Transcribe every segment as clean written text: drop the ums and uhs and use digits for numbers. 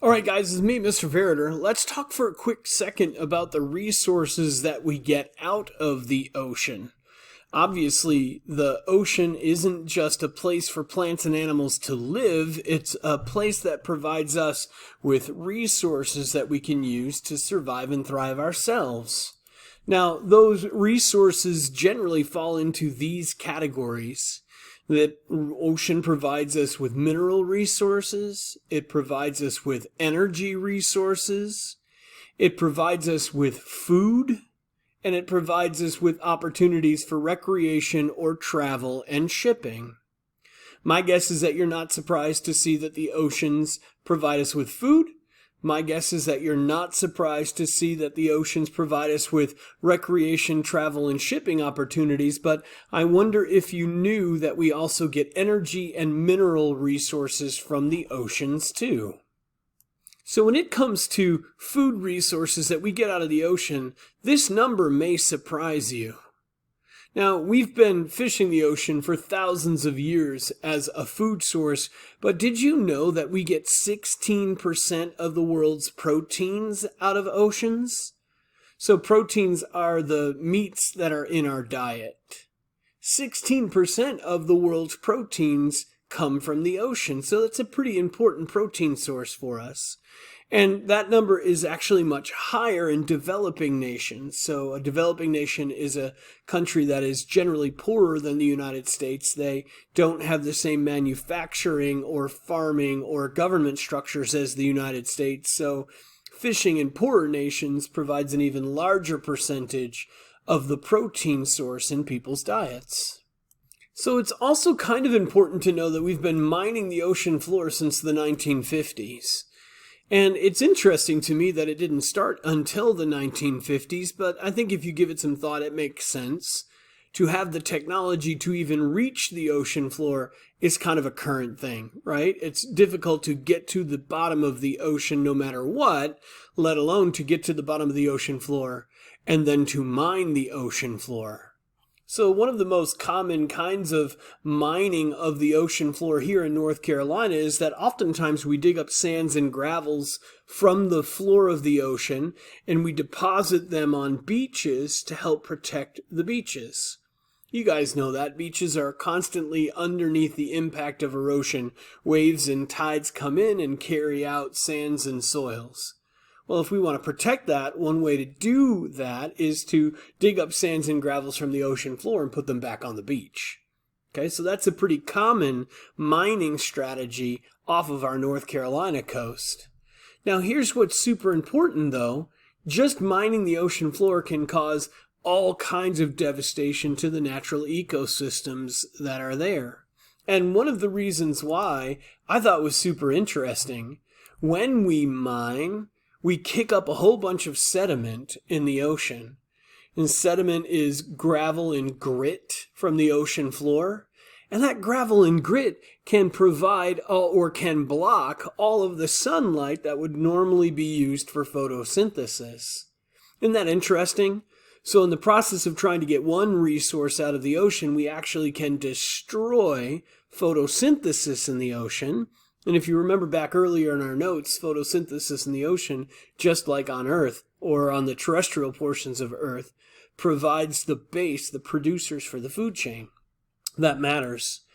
Alright guys, it's me, Mr. Veritor. Let's talk for a quick second about the resources that we get out of the ocean. Obviously, the ocean isn't just a place for plants and animals to live, it's a place that provides us with resources that we can use to survive and thrive ourselves. Now, those resources generally fall into these categories. The ocean provides us with mineral resources, it provides us with energy resources, it provides us with food, and it provides us with opportunities for recreation or travel and shipping. My guess is that you're not surprised to see that the oceans provide us with food. My guess is that you're not surprised to see that the oceans provide us with recreation, travel, and shipping opportunities, but I wonder if you knew that we also get energy and mineral resources from the oceans too. So when it comes to food resources that we get out of the ocean, this number may surprise you. Now, we've been fishing the ocean for thousands of years as a food source, but did you know that we get 16% of the world's proteins out of oceans? So proteins are the meats that are in our diet. 16% of the world's proteins come from the ocean, so that's a pretty important protein source for us. And that number is actually much higher in developing nations. So a developing nation is a country that is generally poorer than the United States. They don't have the same manufacturing or farming or government structures as the United States. So fishing in poorer nations provides an even larger percentage of the protein source in people's diets. So it's also kind of important to know that we've been mining the ocean floor since the 1950s. And it's interesting to me that it didn't start until the 1950s, but I think if you give it some thought, it makes sense. To have the technology to even reach the ocean floor is kind of a current thing, right? It's difficult to get to the bottom of the ocean no matter what, let alone to get to the bottom of the ocean floor and then to mine the ocean floor. So one of the most common kinds of mining of the ocean floor here in North Carolina is that oftentimes we dig up sands and gravels from the floor of the ocean and we deposit them on beaches to help protect the beaches. You guys know that beaches are constantly underneath the impact of erosion. Waves and tides come in and carry out sands and soils. Well, if we want to protect that, one way to do that is to dig up sands and gravels from the ocean floor and put them back on the beach. Okay, so that's a pretty common mining strategy off of our North Carolina coast. Now, here's what's super important, though. Just mining the ocean floor can cause all kinds of devastation to the natural ecosystems that are there. And one of the reasons why I thought was super interesting, when we mine, we kick up a whole bunch of sediment in the ocean. And sediment is gravel and grit from the ocean floor. And that gravel and grit can provide or can block all of the sunlight that would normally be used for photosynthesis. Isn't that interesting? So in the process of trying to get one resource out of the ocean, we actually can destroy photosynthesis in the ocean. And if you remember back earlier in our notes, photosynthesis in the ocean, just like on Earth or on the terrestrial portions of Earth, provides the base, the producers for the food chain. That matters.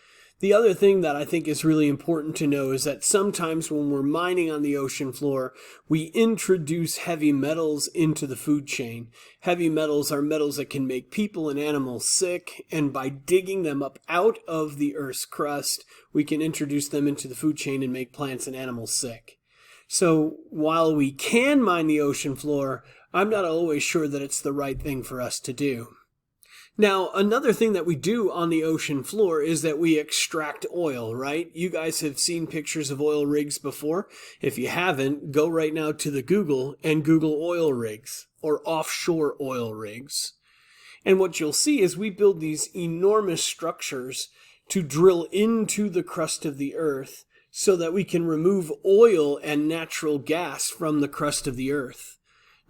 The other thing that I think is really important to know is that sometimes when we're mining on the ocean floor, we introduce heavy metals into the food chain. Heavy metals are metals that can make people and animals sick, and by digging them up out of the Earth's crust, we can introduce them into the food chain and make plants and animals sick. So while we can mine the ocean floor, I'm not always sure that it's the right thing for us to do. Now, another thing that we do on the ocean floor is that we extract oil, right? You guys have seen pictures of oil rigs before. If you haven't, go right now to the Google and Google oil rigs or offshore oil rigs. And what you'll see is we build these enormous structures to drill into the crust of the earth so that we can remove oil and natural gas from the crust of the earth.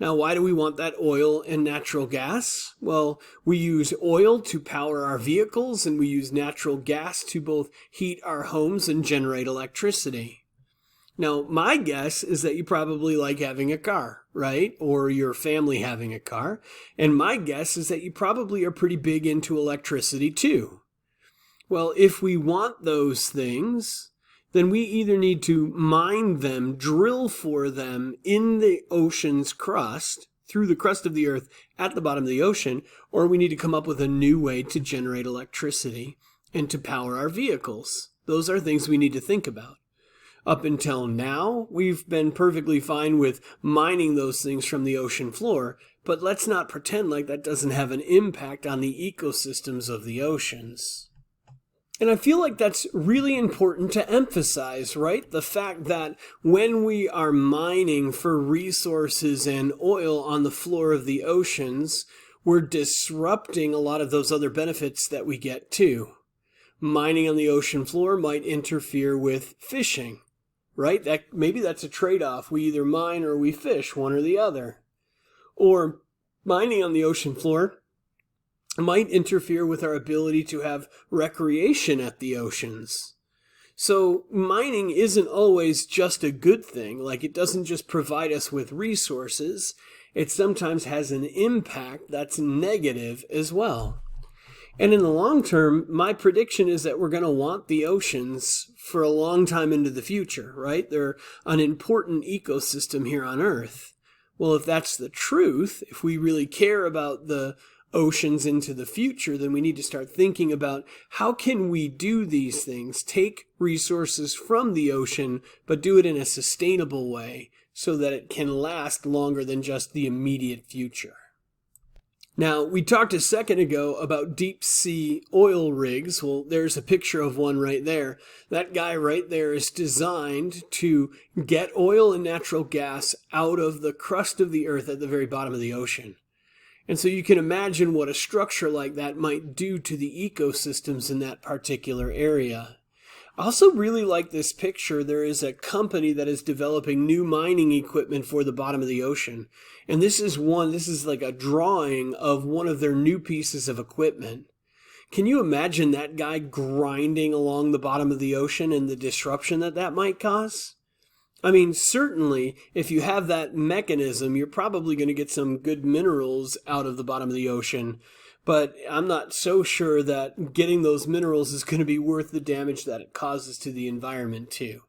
Now, why do we want that oil and natural gas? Well, we use oil to power our vehicles, and we use natural gas to both heat our homes and generate electricity. Now, my guess is that you probably like having a car, right? Or your family having a car. And my guess is that you probably are pretty big into electricity too. Well, if we want those things, then we either need to mine them, drill for them in the ocean's crust, through the crust of the earth at the bottom of the ocean, or we need to come up with a new way to generate electricity and to power our vehicles. Those are things we need to think about. Up until now, we've been perfectly fine with mining those things from the ocean floor, but let's not pretend like that doesn't have an impact on the ecosystems of the oceans. And I feel like that's really important to emphasize, right? The fact that when we are mining for resources and oil on the floor of the oceans, we're disrupting a lot of those other benefits that we get too. Mining on the ocean floor might interfere with fishing, right? Maybe that's a trade-off. We either mine or we fish, one or the other. Or mining on the ocean floor might interfere with our ability to have recreation at the oceans. So mining isn't always just a good thing. Like, it doesn't just provide us with resources. It sometimes has an impact that's negative as well. And in the long term, my prediction is that we're going to want the oceans for a long time into the future, right? They're an important ecosystem here on Earth. Well, if that's the truth, if we really care about the oceans into the future, then we need to start thinking about how can we do these things, take resources from the ocean, but do it in a sustainable way so that it can last longer than just the immediate future. Now, we talked a second ago about deep sea oil rigs. Well, there's a picture of one right there. That guy right there is designed to get oil and natural gas out of the crust of the earth at the very bottom of the ocean. And so you can imagine what a structure like that might do to the ecosystems in that particular area. I also really like this picture. There is a company that is developing new mining equipment for the bottom of the ocean. And this is like a drawing of one of their new pieces of equipment. Can you imagine that guy grinding along the bottom of the ocean and the disruption that might cause? I mean, certainly, if you have that mechanism, you're probably going to get some good minerals out of the bottom of the ocean. But I'm not so sure that getting those minerals is going to be worth the damage that it causes to the environment, too.